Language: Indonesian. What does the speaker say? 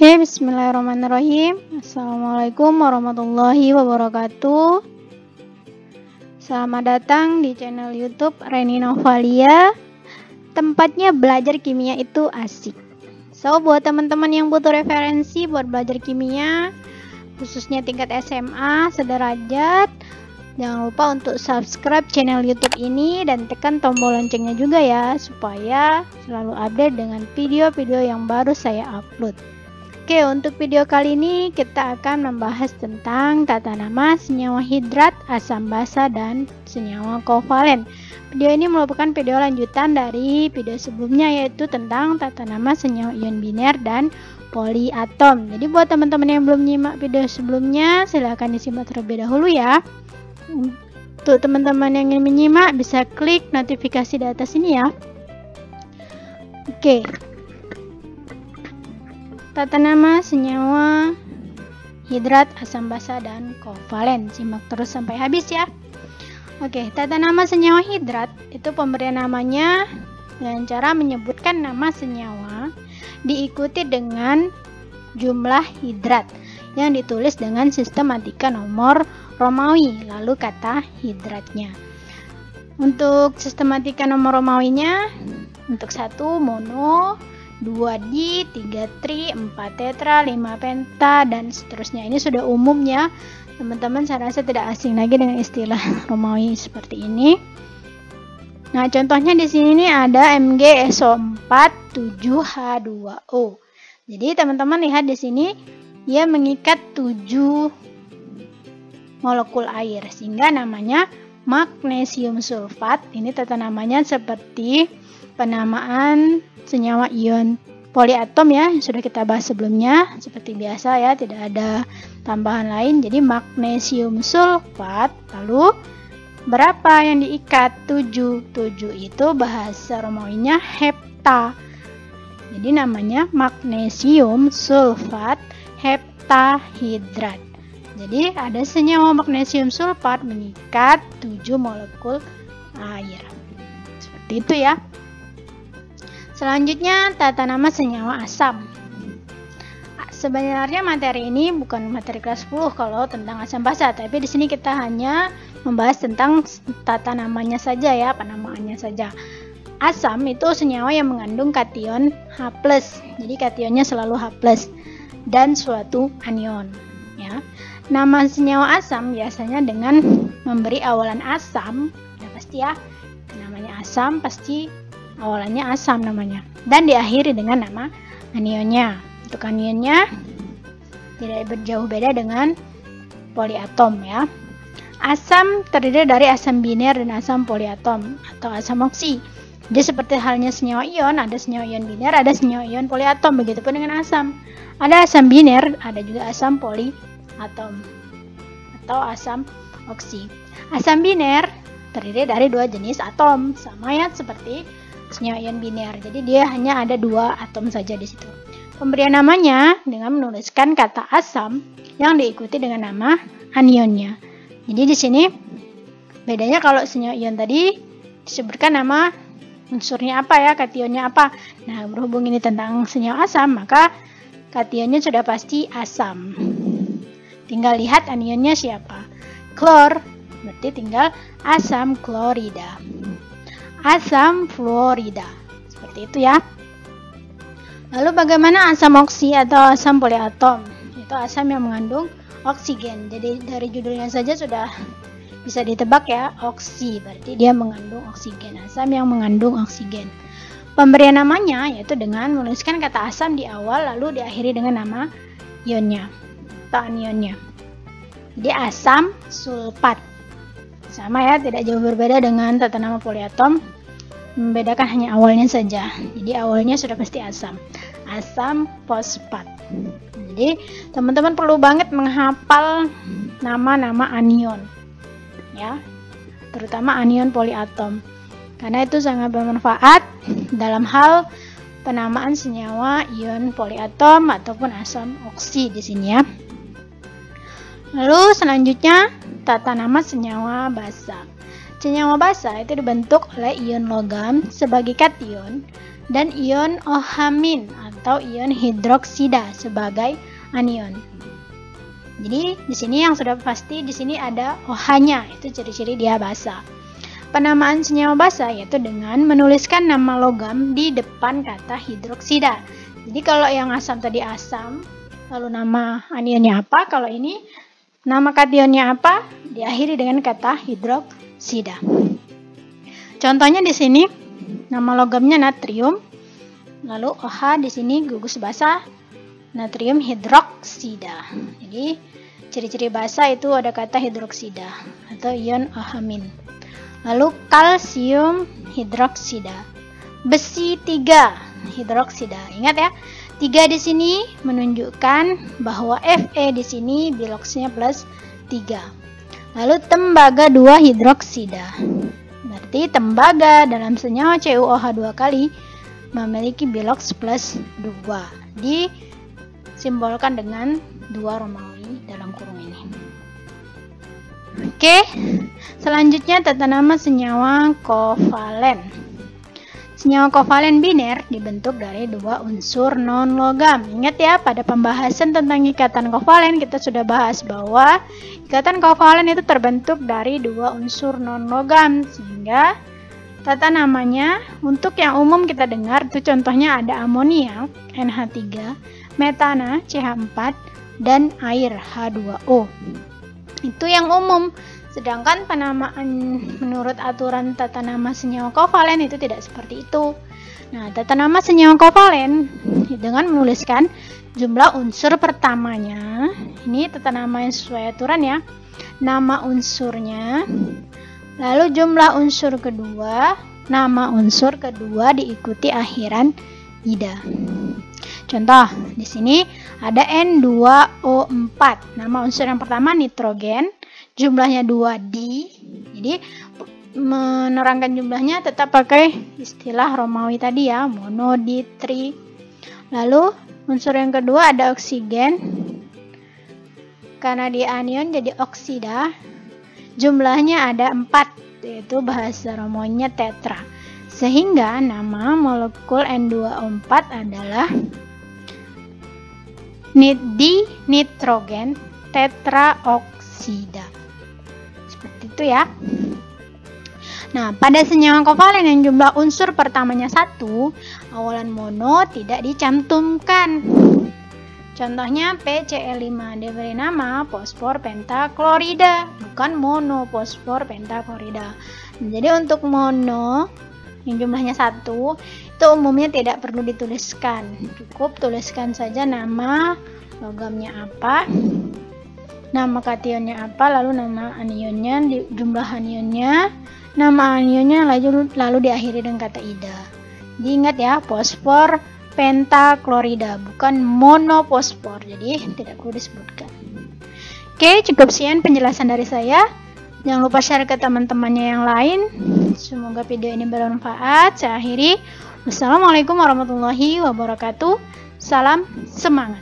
Oke, bismillahirrahmanirrahim. Assalamualaikum warahmatullahi wabarakatuh. Selamat datang di channel YouTube Reni Novalia. Tempatnya belajar kimia itu asik. So, buat teman-teman yang butuh referensi buat belajar kimia, khususnya tingkat SMA, sederajat, jangan lupa untuk subscribe channel YouTube ini dan tekan tombol loncengnya juga ya, supaya selalu update dengan video-video yang baru saya upload. Oke, untuk video kali ini kita akan membahas tentang tata nama senyawa hidrat, asam basa, dan senyawa kovalen. Video ini merupakan video lanjutan dari video sebelumnya, yaitu tentang tata nama senyawa ion biner dan poliatom. Jadi buat teman-teman yang belum nyimak video sebelumnya, silahkan disimak terlebih dahulu ya. Untuk teman-teman yang ingin menyimak, bisa klik notifikasi di atas ini ya. Oke. Tata nama senyawa hidrat, asam basa, dan kovalen. Simak terus sampai habis ya. Oke, tata nama senyawa hidrat itu pemberian namanya dengan cara menyebutkan nama senyawa diikuti dengan jumlah hidrat yang ditulis dengan sistematika nomor Romawi, lalu kata hidratnya. Untuk sistematika nomor Romawinya, untuk 1 mono, 2 di, 3 tri, 4 tetra, 5 penta, dan seterusnya. Ini sudah umum ya teman-teman, saya rasa tidak asing lagi dengan istilah Romawi seperti ini. Nah, contohnya di sini ada MgSO4 7H2O. Jadi teman-teman lihat di sini ia mengikat 7 molekul air sehingga namanya magnesium sulfat. Ini tata namanya seperti penamaan senyawa ion poliatom ya, yang sudah kita bahas sebelumnya, seperti biasa ya, tidak ada tambahan lain. Jadi magnesium sulfat, lalu berapa yang diikat? 7 itu bahasa Romawinya hepta. Jadi namanya magnesium sulfat heptahidrat. Jadi ada senyawa magnesium sulfat mengikat 7 molekul air. Seperti itu ya. Selanjutnya tata nama senyawa asam. Sebenarnya materi ini bukan materi kelas 10 kalau tentang asam basa, tapi di sini kita hanya membahas tentang tata namanya saja ya, penamaannya saja. Asam itu senyawa yang mengandung kation H+. Jadi kationnya selalu H+ dan suatu anion ya. Nama senyawa asam biasanya dengan memberi awalan asam, udah pasti ya. Namanya asam pasti awalannya asam namanya, dan diakhiri dengan nama anionnya. Untuk anionnya tidak berjauh beda dengan poliatom ya. Asam terdiri dari asam biner dan asam poliatom atau asam oksi. Jadi seperti halnya senyawa ion, ada senyawa ion biner, ada senyawa ion poliatom. Begitupun dengan asam. Ada asam biner, ada juga asam poliatom atau asam oksi. Asam biner terdiri dari 2 jenis atom, sama ya seperti senyawa ion biner. Jadi dia hanya ada 2 atom saja di situ. Pemberian namanya dengan menuliskan kata asam yang diikuti dengan nama anionnya. Jadi di sini bedanya, kalau senyawa ion tadi disebutkan nama unsurnya apa ya, kationnya apa. Nah, berhubung ini tentang senyawa asam, maka kationnya sudah pasti asam. Tinggal lihat anionnya siapa. Klor, berarti tinggal asam klorida. Asam fluorida, seperti itu ya. Lalu bagaimana asam oksi atau asam poliatom? Itu asam yang mengandung oksigen. Jadi dari judulnya saja sudah bisa ditebak ya, oksi berarti dia mengandung oksigen, asam yang mengandung oksigen. Pemberian namanya yaitu dengan menuliskan kata asam di awal lalu diakhiri dengan nama ionnya atau anionnya. Jadi asam sulfat. Sama ya, tidak jauh berbeda dengan tata nama poliatom, membedakan hanya awalnya saja. Jadi awalnya sudah pasti asam. Asam fosfat. Jadi teman-teman perlu banget menghafal nama-nama anion ya, terutama anion poliatom, karena itu sangat bermanfaat dalam hal penamaan senyawa ion poliatom ataupun asam oksi di sini ya. Lalu selanjutnya tata nama senyawa basa. Senyawa basa itu dibentuk oleh ion logam sebagai kation dan ion OH- atau ion hidroksida sebagai anion. Jadi di sini yang sudah pasti di sini ada OH-nya, itu ciri-ciri dia basa. Penamaan senyawa basa yaitu dengan menuliskan nama logam di depan kata hidroksida. Jadi kalau yang asam tadi asam, lalu nama anionnya apa, kalau ini nama kationnya apa, diakhiri dengan kata hidroksida. Contohnya di sini nama logamnya natrium, lalu OH di sini gugus basa natrium hidroksida. Jadi ciri-ciri basa itu ada kata hidroksida atau ion OH-. Lalu kalsium hidroksida, besi 3 hidroksida. Ingat ya, 3 di sini menunjukkan bahwa Fe di sini biloxnya plus 3. Lalu tembaga 2 hidroksida. Berarti tembaga dalam senyawa CuOH 2 kali memiliki bilox plus 2. Disimbolkan dengan 2 Romawi dalam kurung ini. Oke, selanjutnya tata nama senyawa kovalen. Senyawa kovalen biner dibentuk dari 2 unsur non-logam. Ingat ya, pada pembahasan tentang ikatan kovalen kita sudah bahas bahwa ikatan kovalen itu terbentuk dari 2 unsur non-logam. Sehingga tata namanya untuk yang umum kita dengar itu contohnya ada amoniak NH3, metana CH4, dan air H2O. Itu yang umum. Sedangkan penamaan menurut aturan tata nama senyawa kovalen itu tidak seperti itu. Nah, tata nama senyawa kovalen dengan menuliskan jumlah unsur pertamanya. Ini tata nama yang sesuai aturan ya. Nama unsurnya. Lalu jumlah unsur kedua, nama unsur kedua diikuti akhiran ida. Contoh, di sini ada N2O4. Nama unsur yang pertama nitrogen, jumlahnya 2di. Jadi menerangkan jumlahnya tetap pakai istilah Romawi tadi ya, mono, di, tri. Lalu unsur yang kedua ada oksigen. Karena di anion jadi oksida. Jumlahnya ada 4, yaitu bahasa Romawinya tetra. Sehingga nama molekul N2O4 adalah nitrogen tetraoksida. Seperti itu ya. Nah, pada senyawa kovalen yang jumlah unsur pertamanya 1, awalan mono tidak dicantumkan. Contohnya PCl5 diberi nama fosfor pentaklorida, bukan mono fosfor pentaklorida. Jadi untuk mono yang jumlahnya 1 itu umumnya tidak perlu dituliskan, cukup tuliskan saja nama logamnya apa, nama kationnya apa, lalu nama anionnya, jumlah anionnya, nama anionnya, lalu diakhiri dengan kata ida. Diingat ya, fosfor pentaklorida bukan monofosfor, jadi tidak perlu disebutkan. Oke, cukup sekian penjelasan dari saya. Jangan lupa share ke teman-temannya yang lain. Semoga video ini bermanfaat. Saya akhiri. Wassalamualaikum warahmatullahi wabarakatuh. Salam semangat.